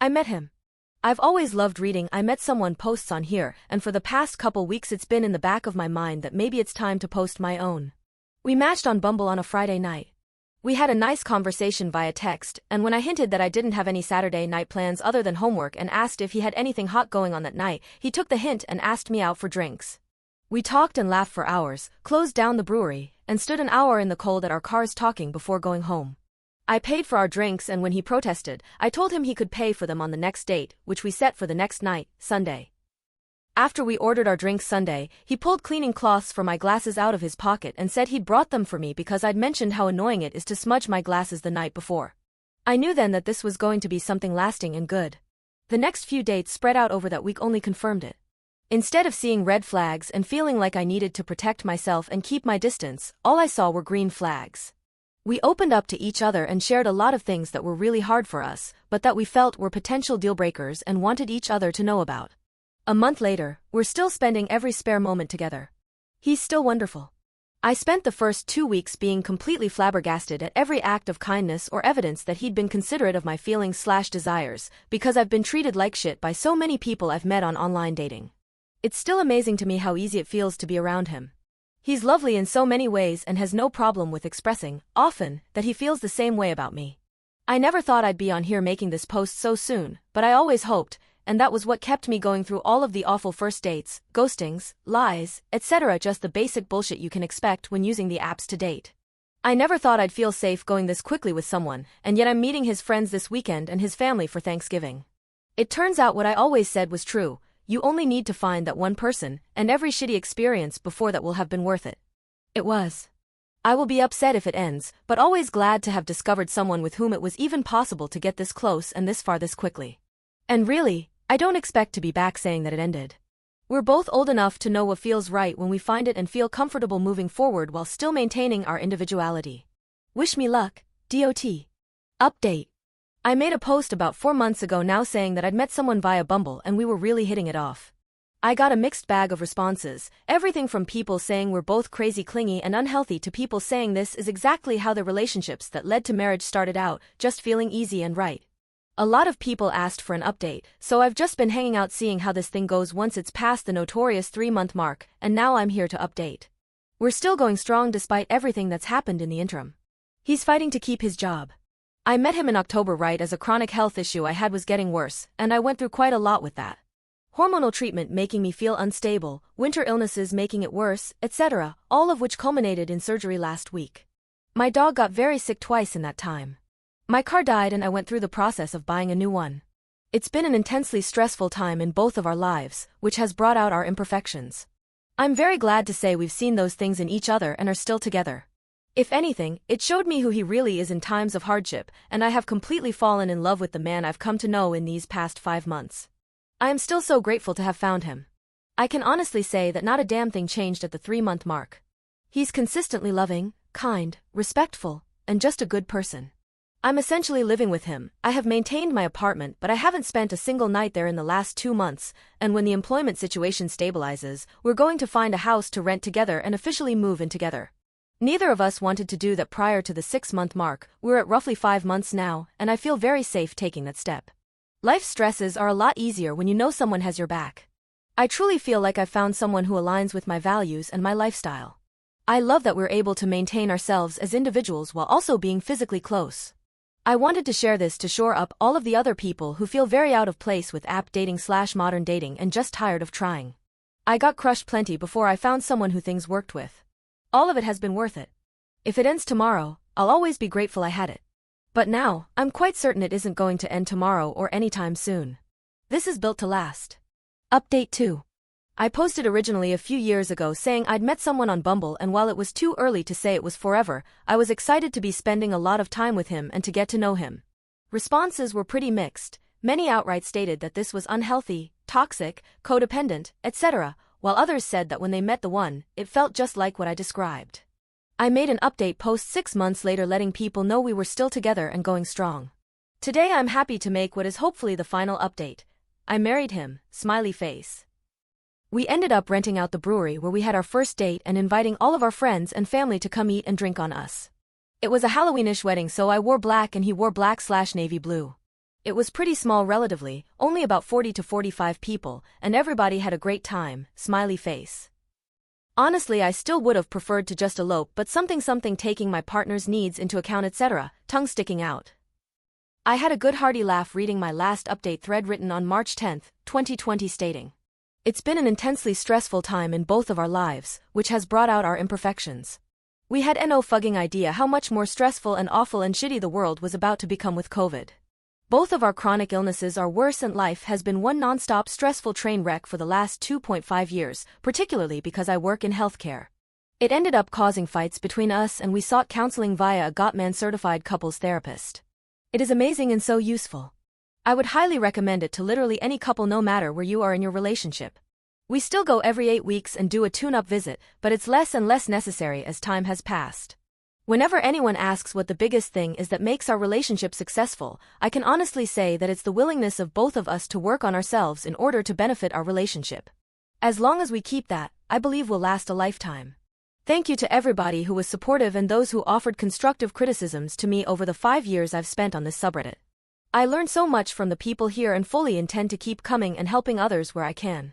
I met him. I've always loved reading I met someone posts on here, and for the past couple weeks it's been in the back of my mind that maybe it's time to post my own. We matched on Bumble on a Friday night. We had a nice conversation via text, and when I hinted that I didn't have any Saturday night plans other than homework and asked if he had anything hot going on that night, he took the hint and asked me out for drinks. We talked and laughed for hours, closed down the brewery, and stood an hour in the cold at our cars talking before going home. I paid for our drinks, and when he protested, I told him he could pay for them on the next date, which we set for the next night, Sunday. After we ordered our drinks Sunday, he pulled cleaning cloths for my glasses out of his pocket and said he'd brought them for me because I'd mentioned how annoying it is to smudge my glasses the night before. I knew then that this was going to be something lasting and good. The next few dates spread out over that week only confirmed it. Instead of seeing red flags and feeling like I needed to protect myself and keep my distance, all I saw were green flags. We opened up to each other and shared a lot of things that were really hard for us, but that we felt were potential deal breakers and wanted each other to know about. A month later, we're still spending every spare moment together. He's still wonderful. I spent the first 2 weeks being completely flabbergasted at every act of kindness or evidence that he'd been considerate of my feelings/desires, because I've been treated like shit by so many people I've met on online dating. It's still amazing to me how easy it feels to be around him. He's lovely in so many ways and has no problem with expressing, often, that he feels the same way about me. I never thought I'd be on here making this post so soon, but I always hoped, and that was what kept me going through all of the awful first dates, ghostings, lies, etc., just the basic bullshit you can expect when using the apps to date. I never thought I'd feel safe going this quickly with someone, and yet I'm meeting his friends this weekend and his family for Thanksgiving. It turns out what I always said was true. You only need to find that one person, and every shitty experience before that will have been worth it. It was. I will be upset if it ends, but always glad to have discovered someone with whom it was even possible to get this close and this far this quickly. And really, I don't expect to be back saying that it ended. We're both old enough to know what feels right when we find it and feel comfortable moving forward while still maintaining our individuality. Wish me luck, DOT. Update. I made a post about 4 months ago now saying that I'd met someone via Bumble and we were really hitting it off. I got a mixed bag of responses, everything from people saying we're both crazy clingy and unhealthy to people saying this is exactly how the relationships that led to marriage started out, just feeling easy and right. A lot of people asked for an update, so I've just been hanging out seeing how this thing goes once it's past the notorious 3-month mark, and now I'm here to update. We're still going strong despite everything that's happened in the interim. He's fighting to keep his job. I met him in October right as a chronic health issue I had was getting worse, and I went through quite a lot with that. Hormonal treatment making me feel unstable, winter illnesses making it worse, etc., all of which culminated in surgery last week. My dog got very sick twice in that time. My car died and I went through the process of buying a new one. It's been an intensely stressful time in both of our lives, which has brought out our imperfections. I'm very glad to say we've seen those things in each other and are still together. If anything, it showed me who he really is in times of hardship, and I have completely fallen in love with the man I've come to know in these past 5 months. I am still so grateful to have found him. I can honestly say that not a damn thing changed at the 3-month mark. He's consistently loving, kind, respectful, and just a good person. I'm essentially living with him. I have maintained my apartment, but I haven't spent a single night there in the last 2 months, and when the employment situation stabilizes, we're going to find a house to rent together and officially move in together. Neither of us wanted to do that prior to the 6-month mark. We're at roughly 5 months now, and I feel very safe taking that step. Life stresses are a lot easier when you know someone has your back. I truly feel like I've found someone who aligns with my values and my lifestyle. I love that we're able to maintain ourselves as individuals while also being physically close. I wanted to share this to shore up all of the other people who feel very out of place with app dating/modern dating and just tired of trying. I got crushed plenty before I found someone who things worked with. All of it has been worth it. If it ends tomorrow, I'll always be grateful I had it. But now, I'm quite certain it isn't going to end tomorrow or anytime soon. This is built to last. Update 2. I posted originally a few years ago saying I'd met someone on Bumble, and while it was too early to say it was forever, I was excited to be spending a lot of time with him and to get to know him. Responses were pretty mixed. Many outright stated that this was unhealthy, toxic, codependent, etc., while others said that when they met the one, it felt just like what I described. I made an update post 6 months later letting people know we were still together and going strong. Today I'm happy to make what is hopefully the final update. I married him, smiley face. We ended up renting out the brewery where we had our first date and inviting all of our friends and family to come eat and drink on us. It was a Halloweenish wedding, so I wore black and he wore black/navy blue. It was pretty small relatively, only about 40 to 45 people, and everybody had a great time, smiley face. Honestly, I still would have preferred to just elope, but something taking my partner's needs into account, etc., tongue sticking out. I had a good hearty laugh reading my last update thread written on March 10, 2020 stating, "It's been an intensely stressful time in both of our lives, which has brought out our imperfections. We had no fucking idea how much more stressful and awful and shitty the world was about to become with COVID. Both of our chronic illnesses are worse and life has been one non-stop stressful train wreck for the last 2.5 years, particularly because I work in healthcare. It ended up causing fights between us and we sought counseling via a Gottman certified couples therapist. It is amazing and so useful. I would highly recommend it to literally any couple no matter where you are in your relationship. We still go every 8 weeks and do a tune-up visit, but it's less and less necessary as time has passed. Whenever anyone asks what the biggest thing is that makes our relationship successful, I can honestly say that it's the willingness of both of us to work on ourselves in order to benefit our relationship. As long as we keep that, I believe we'll last a lifetime. Thank you to everybody who was supportive and those who offered constructive criticisms to me over the 5 years I've spent on this subreddit. I learned so much from the people here and fully intend to keep coming and helping others where I can.